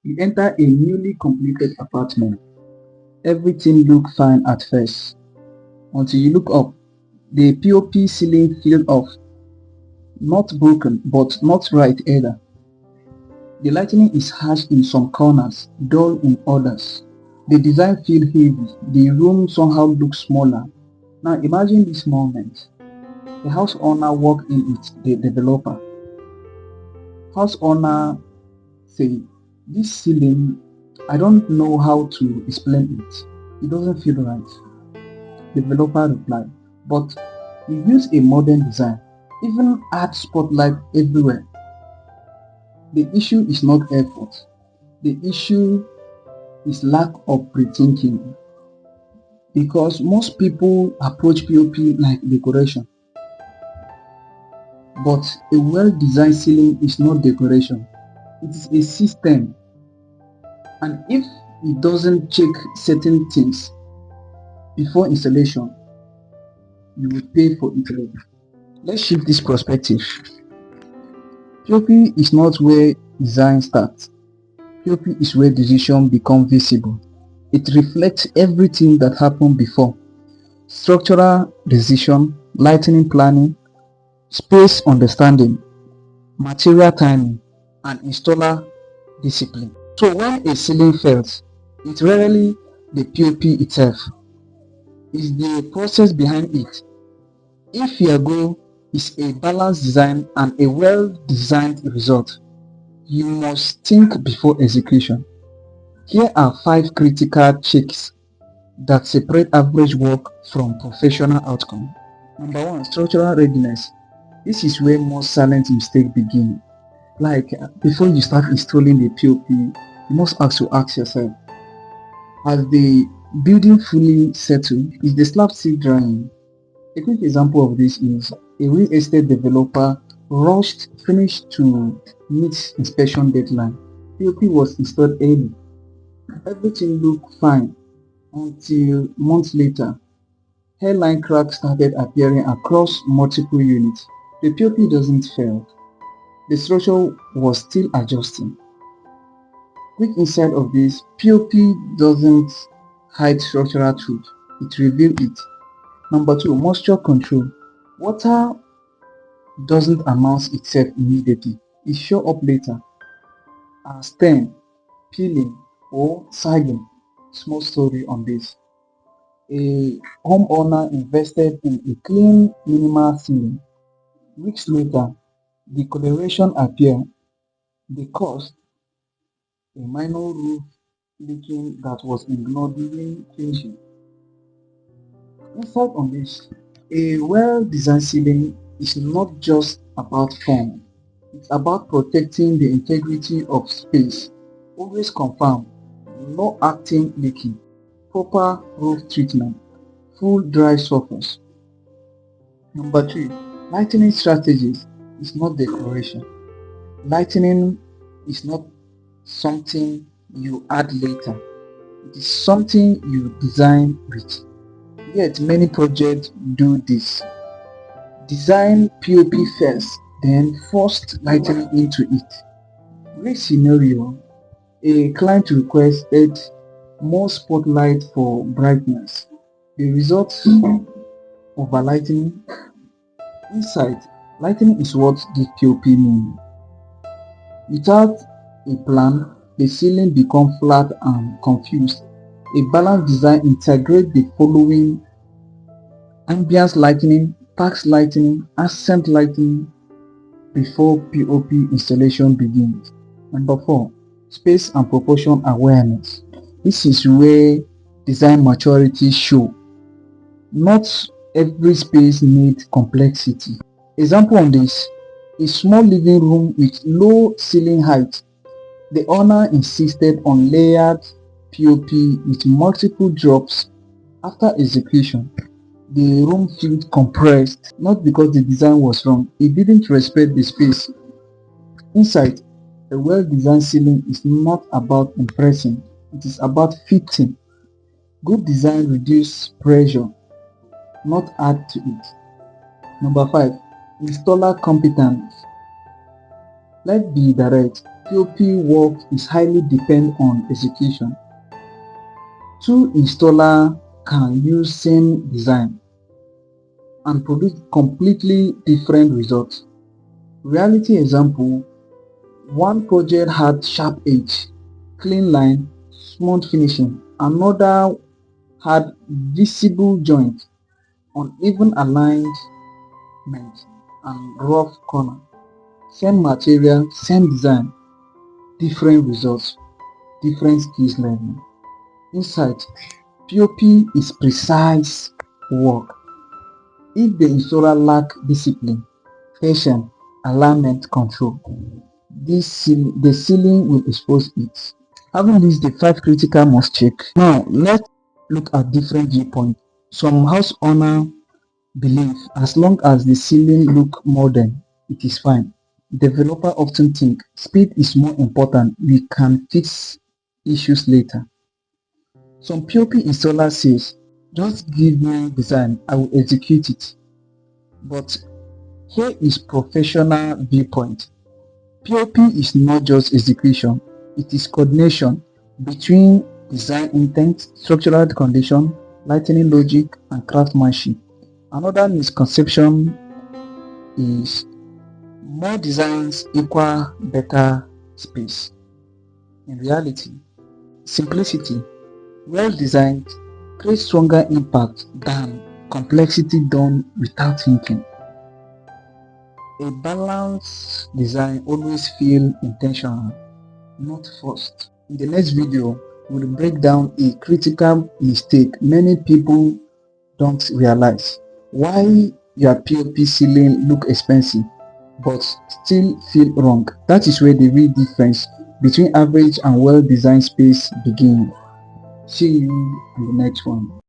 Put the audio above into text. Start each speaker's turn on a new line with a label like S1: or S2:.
S1: You enter a newly completed apartment. Everything looks fine at first, until you look up. The POP ceiling feels off. Not broken, but not right either. The lighting is harsh in some corners, dull in others. The design feels heavy. The room somehow looks smaller. Now imagine this moment. The house owner walked in it, the developer. House owner say, this ceiling, I don't know how to explain it. It doesn't feel right. Developer replied, but we use a modern design, even add spotlight everywhere. The issue is not effort. The issue is lack of rethinking. Because most people approach POP like decoration. But a well-designed ceiling is not decoration. It is a system. And if it doesn't check certain things before installation, you will pay for it later. Let's shift this perspective. POP is not where design starts. POP is where decision become visible. It reflects everything that happened before. Structural decision, lighting planning, space understanding, material timing, and installer discipline. So when a ceiling fails, it's rarely the POP itself. It's the process behind it. If your goal is a balanced design and a well-designed result, you must think before execution. Here are 5 critical checks that separate average work from professional outcome. Number 1, structural readiness. This is where most silent mistakes begin. Like before you start installing the POP, you must ask yourself, has the building fully settled? Is the slab still drying? A quick example of this is a real estate developer finished to meet inspection deadline. POP was installed early. Everything looked fine until months later. Hairline cracks started appearing across multiple units. The POP doesn't fail. The structure was still adjusting. Quick insight of this, POP doesn't hide structural truth, it reveals it. Number 2, moisture control. Water doesn't announce itself immediately, it shows up later as stain, peeling, or sagging. Small story on this. A homeowner invested in a clean minimal ceiling. Weeks later, the coloration appeared. The cost, a minor roof leaking that was ignored during finishing. Insight on this, a well-designed ceiling is not just about form, it's about protecting the integrity of space. Always confirm, no acting leaking, proper roof treatment, full dry surface. Number 3, lighting strategies is not decoration. Lighting is not something you add later. It is something you design with. Yet many projects do this. Design POP first, then forced lighting into it. Great scenario. A client requested more spotlight for brightness. The result, overlighting. Inside, lighting is what the POP means. Without a plan, the ceiling becomes flat and confused. A balanced design integrates the following: ambience lighting, task lighting, accent lighting before POP installation begins. Number 4, space and proportion awareness. This is where design maturity shows. Not every space needs complexity. Example on this, a small living room with low ceiling height. The owner insisted on layered POP with multiple drops. After execution, the room felt compressed, not because the design was wrong, it didn't respect the space. Inside, a well-designed ceiling is not about impressing, it is about fitting. Good design reduces pressure, not add to it. Number 5, installer competence. Let's be direct. POP work is highly depend on execution. Two installers can use same design and produce completely different results. Reality example, one project had sharp edge, clean line, smooth finishing. Another had visible joint, uneven alignment, and rough corner. Same material, same design, different results, different skills level. Insight, POP is precise work. If the installer lack discipline, patience, alignment control, the ceiling will expose it. Having listed the 5 critical must check. Now let's look at different viewpoints. Some house owner believe as long as the ceiling look modern, it is fine. Developer often think speed is more important, we can fix issues later. Some POP installer says just give me design, I will execute it. But here is professional viewpoint. POP is not just execution, it is coordination between design intent, structural condition, lighting logic, and craftsmanship. Another misconception is more designs equal better space. In reality, simplicity, well designed, creates stronger impact than complexity done without thinking. A balanced design always feels intentional, not forced. In the next video, we'll break down a critical mistake many people don't realize. Why your POP ceiling look expensive but still feel wrong. That is where the real difference between average and well-designed space begins. See you in the next one.